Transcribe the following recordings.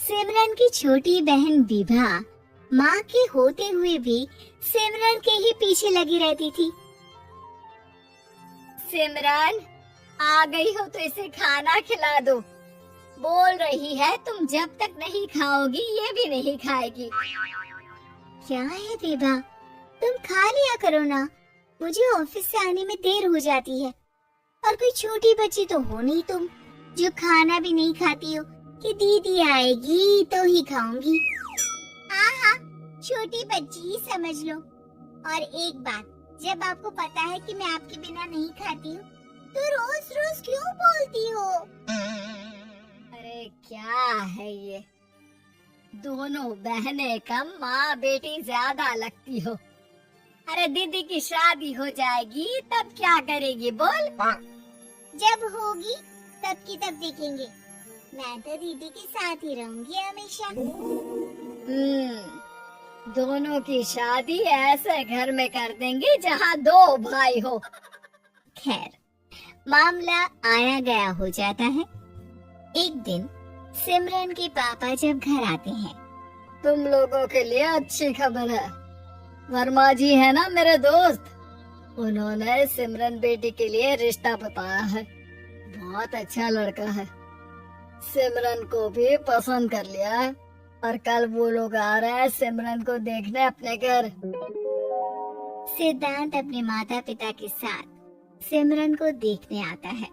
सिमरन की छोटी बहन विभा माँ के होते हुए भी सिमरन के ही पीछे लगी रहती थी। सिमरन, आ गई हो तो इसे खाना खिला दो। बोल रही है तुम जब तक नहीं खाओगी ये भी नहीं खाएगी। क्या है विभा, तुम खा लिया करो ना, मुझे ऑफिस से आने में देर हो जाती है। और कोई छोटी बच्ची तो हो नहीं तुम जो खाना भी नहीं खाती हो कि दीदी आएगी तो ही खाऊंगी। हाँ, छोटी बच्ची ही समझ लो। और एक बात, जब आपको पता है कि मैं आपके बिना नहीं खाती हूँ तो रोज रोज क्यों बोलती हो? अरे क्या है ये, दोनों बहनें कम माँ बेटी ज्यादा लगती हो। अरे दीदी की शादी हो जाएगी तब क्या करेगी बोल? जब होगी तब की तब देखेंगे। मैं तो दीदी के साथ ही रहूंगी हमेशा। दोनों की शादी ऐसे घर में कर देंगे जहाँ दो भाई हो। खैर, मामला आया गया हो जाता है। एक दिन सिमरन के पापा जब घर आते हैं, तुम लोगों के लिए अच्छी खबर है। वर्मा जी है ना मेरे दोस्त, उन्होंने सिमरन बेटी के लिए रिश्ता बताया है। बहुत अच्छा लड़का है, सिमरन को भी पसंद कर लिया है और कल वो लोग आ रहे हैं सिमरन को देखने अपने घर। सिद्धांत अपने माता पिता के साथ सिमरन को देखने आता है।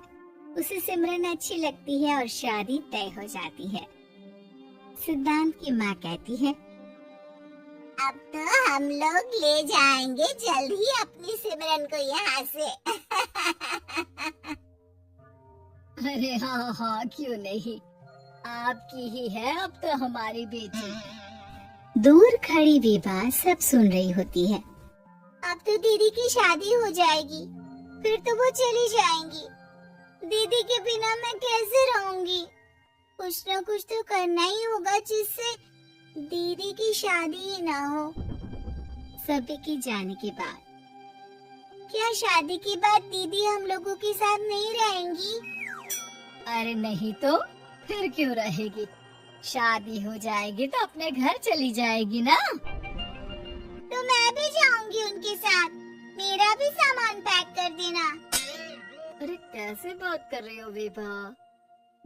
उसे सिमरन अच्छी लगती है और शादी तय हो जाती है। सिद्धांत की माँ कहती है, अब तो हम लोग ले जाएंगे जल्द ही अपनी सिमरन को यहाँ से। अरे हाँ, क्यों नहीं, आपकी ही है अब तो हमारी बेटी। दूर खड़ी विभा सब सुन रही होती है। अब तो दीदी की शादी हो जाएगी, फिर तो वो चली जाएंगी। दीदी के बिना मैं कैसे रहूंगी? कुछ न कुछ तो करना ही होगा जिससे दीदी की शादी ही ना हो। सभी के जाने के बाद क्या शादी के बाद दीदी हम लोगों के साथ नहीं रहेंगी? अरे नहीं तो फिर क्यों रहेगी? शादी हो जाएगी तो अपने घर चली जाएगी ना। तो मैं भी जाऊंगी उनके साथ, मेरा भी सामान पैक कर देना। अरे कैसे बात कर रही हो विभा,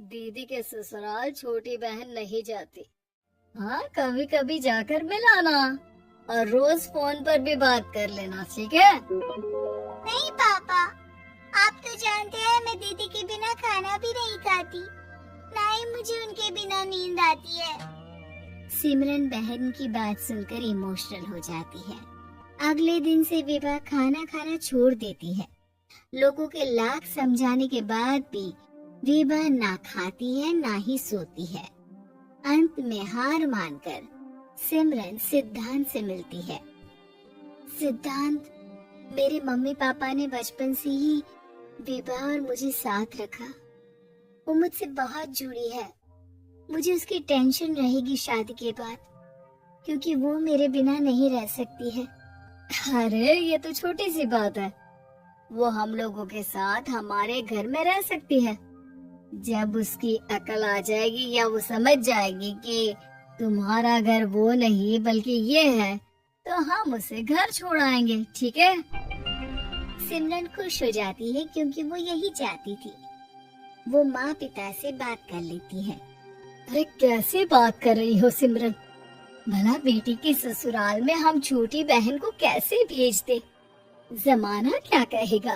दीदी के ससुराल छोटी बहन नहीं जाती। हाँ, कभी कभी जाकर मिलाना और रोज फोन पर भी बात कर लेना, ठीक है? नहीं पापा, आप तो जानते हैं मैं दीदी के बिना खाना भी नहीं खाती, ना ही मुझे उनके बिना नींद आती है। सिमरन बहन की बात सुनकर इमोशनल हो जाती है। अगले दिन से विभा खाना खाना छोड़ देती है। लोगों के लाख समझाने के बाद भी विभा ना खाती है ना ही सोती है। अंत में हार मानकर सिमरन सिद्धांत से मिलती है। सिद्धांत, मेरे मम्मी पापा ने बचपन से ही विभा और मुझे साथ रखा। वो मुझसे बहुत जुड़ी है। मुझे उसकी टेंशन रहेगी शादी के बाद, क्योंकि वो मेरे बिना नहीं रह सकती है। अरे ये तो छोटी सी बात है, वो हम लोगों के साथ हमारे घर में रह सकती है। जब उसकी अकल आ जाएगी या वो समझ जाएगी कि तुम्हारा घर वो नहीं बल्कि ये है, तो हम उसे घर छोड़ आएंगे, ठीक है? सिमरन खुश हो जाती है क्योंकि वो यही चाहती थी। वो माँ पिता से बात कर लेती है। अरे कैसे बात कर रही हो सिमरन, भला बेटी के ससुराल में हम छोटी बहन को कैसे भेज दे? जमाना क्या कहेगा?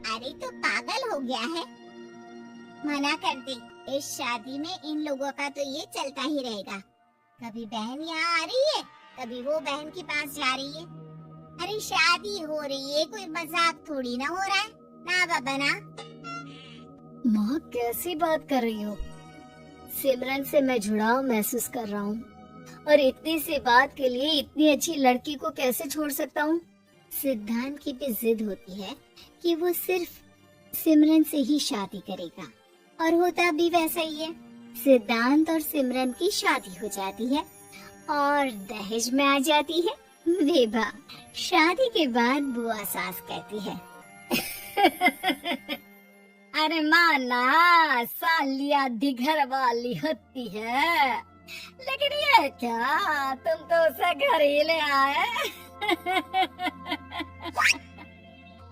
अरे तो पागल हो गया है, मना कर दे। इस शादी में इन लोगों का तो ये चलता ही रहेगा। कभी बहन यहाँ आ रही है, कभी वो बहन के पास जा रही है। अरे शादी हो रही है, कोई मजाक थोड़ी ना हो रहा है ना बाबा ना। माँ कैसी बात कर रही हो? सिमरन से मैं जुड़ाव महसूस कर रहा हूँ और इतनी सी बात के लिए इतनी अच्छी लड़की को कैसे छोड़ सकता हूँ? सिद्धांत की भी जिद होती है कि वो सिर्फ सिमरन से ही शादी करेगा और होता भी वैसा ही है। सिद्धांत और सिमरन की शादी हो जाती है और दहेज में आ जाती है विभा। शादी के बाद बुआ सास कहती है अरे माना साली आधी घर वाली होती है, लेकिन ये क्या, तुम तो उसे घर ही ले आए।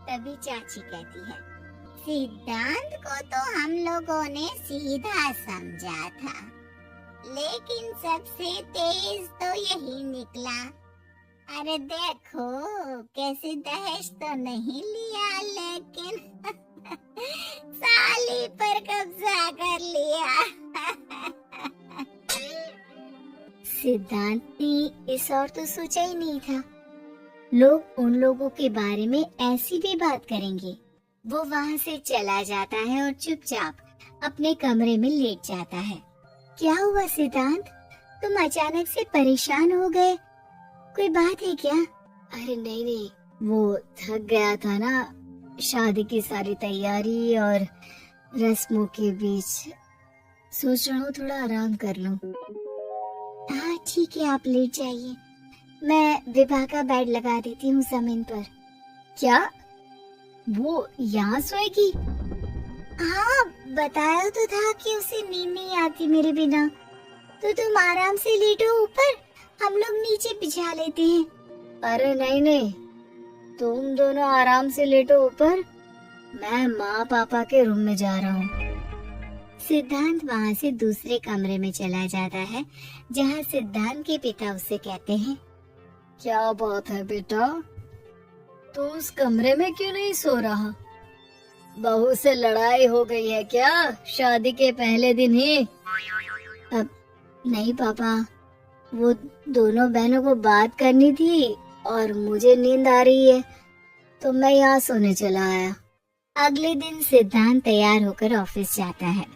तभी चाची कहती है, सिद्धांत को तो हम लोगों ने सीधा समझा था, लेकिन सबसे तेज तो यही निकला। अरे देखो कैसे दहेज तो नहीं लिया, लेकिन साली पर कब्जा कर लिया। सिद्धांत ने इस और तो सोचा ही नहीं था, लोग उन लोगों के बारे में ऐसी भी बात करेंगे। वो वहाँ से चला जाता है और चुपचाप अपने कमरे में लेट जाता है। क्या हुआ सिद्धांत, तुम अचानक से परेशान हो गए, कोई बात है क्या? अरे नहीं नहीं, वो थक गया था ना, शादी की सारी तैयारी और रस्मों के बीच, सोच रहा हूँ थोड़ा आराम कर लूं। हाँ ठीक है, आप लेट जाइए, मैं विभा का बेड लगा देती हूँ जमीन पर। क्या वो यहाँ सोएगी? हाँ बताया तो था कि उसे नींद नहीं आती मेरे बिना, तो तुम आराम से लेटो ऊपर, हम लोग नीचे बिछा लेते हैं। अरे नहीं नहीं, तुम दोनों आराम से लेटो ऊपर, मैं माँ पापा के रूम में जा रहा हूँ। सिद्धांत वहाँ से दूसरे कमरे में चला जाता है, जहाँ सिद्धांत के पिता उससे कहते हैं, क्या बात है बेटा, तू उस कमरे में क्यों नहीं सो रहा? बहू से लड़ाई हो गई है क्या शादी के पहले दिन ही? अब नहीं पापा, वो दोनों बहनों को बात करनी थी और मुझे नींद आ रही है, तो मैं यहाँ सोने चला आया। अगले दिन सिद्धांत तैयार होकर ऑफिस जाता है।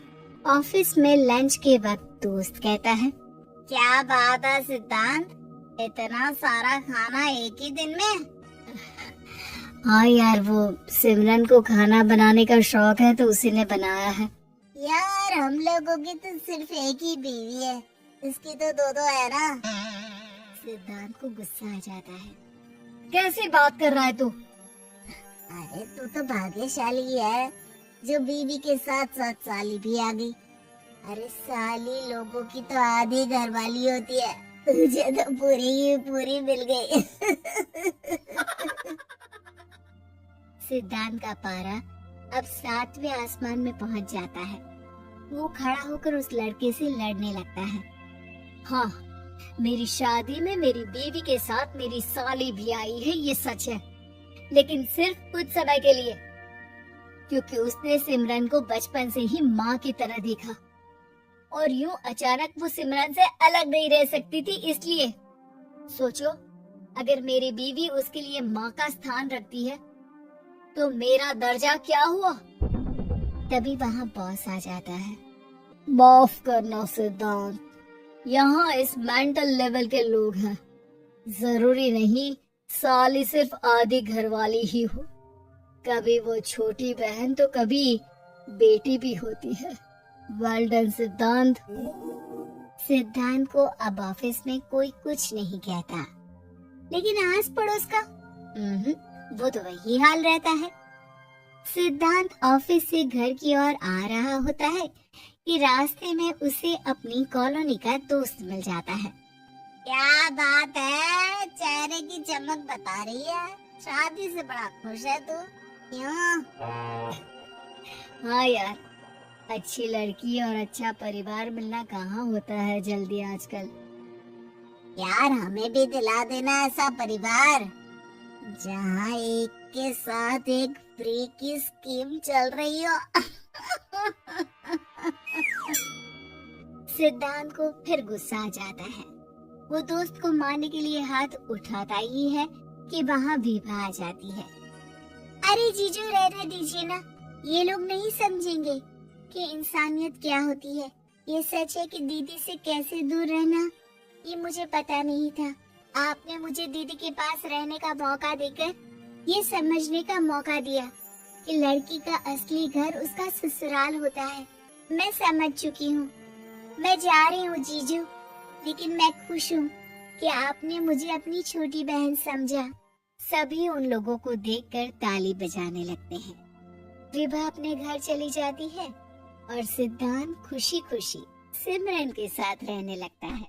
ऑफिस में लंच के वक्त दोस्त कहता है, क्या बात है सिद्धांत, इतना सारा खाना एक ही दिन में? हाँ यार, वो सिमरन को खाना बनाने का शौक है तो उसी ने बनाया है। यार हम लोगों की तो सिर्फ एक ही बीवी है, इसकी तो दो दो है ना। सिद्धांत को गुस्सा आ जाता है, कैसी बात कर रहा है तू? अरे तू तो भाग्यशाली है जो बीवी के साथ साथ साली भी आ गई। अरे साली लोगों की तो आधी घरवाली होती है, तुझे तो पूरी ही पूरी मिल गई। सिद्धांत का पारा अब 7वें आसमान में पहुंच जाता है। वो खड़ा होकर उस लड़के से लड़ने लगता है। हाँ, मेरी शादी में मेरी बीवी के साथ मेरी साली भी आई है, ये सच है, लेकिन सिर्फ कुछ समय के लिए, क्योंकि उसने सिमरन को बचपन से ही माँ की तरह देखा और यूं अचानक वो सिमरन से अलग नहीं रह सकती थी। इसलिए सोचो, अगर मेरी बीवी उसके लिए माँ का स्थान रखती है तो मेरा दर्जा क्या हुआ? तभी वहाँ बॉस आ जाता है। माफ करना सिद्धांत, यहाँ इस मेंटल लेवल के लोग हैं, जरूरी नहीं साली सिर्फ आधी घरवाली ही हो, कभी वो छोटी बहन तो कभी बेटी भी होती है। वेल डन सिद्धांत। सिद्धांत को अब ऑफिस में कोई कुछ नहीं कहता, लेकिन आस पड़ोस का वो तो वही हाल रहता है। सिद्धांत ऑफिस से घर की ओर आ रहा होता है कि रास्ते में उसे अपनी कॉलोनी का दोस्त मिल जाता है। क्या बात है, चेहरे की चमक बता रही है, शादी से बड़ा खुश है तू, क्यों? हाँ यार, अच्छी लड़की और अच्छा परिवार मिलना कहाँ होता है जल्दी आजकल। यार हमें भी दिला देना ऐसा परिवार जहाँ एक के साथ एक फ्री की स्कीम चल रही हो। सिद्धांत को फिर गुस्सा आ जाता है। वो दोस्त को मारने के लिए हाथ उठाता ही है कि वहाँ विभा आ जाती है। अरे जीजू रहने दीजिए ना, ये लोग नहीं समझेंगे कि इंसानियत क्या होती है। ये सच है कि दीदी से कैसे दूर रहना ये मुझे पता नहीं था। आपने मुझे दीदी के पास रहने का मौका देकर ये समझने का मौका दिया कि लड़की का असली घर उसका ससुराल होता है। मैं समझ चुकी हूँ, मैं जा रही हूँ जीजू, लेकिन मैं खुश हूँ कि आपने मुझे अपनी छोटी बहन समझा। सभी उन लोगों को देखकर ताली बजाने लगते हैं। विभा अपने घर चली जाती है और सिद्धांत खुशी खुशी सिमरन के साथ रहने लगता है।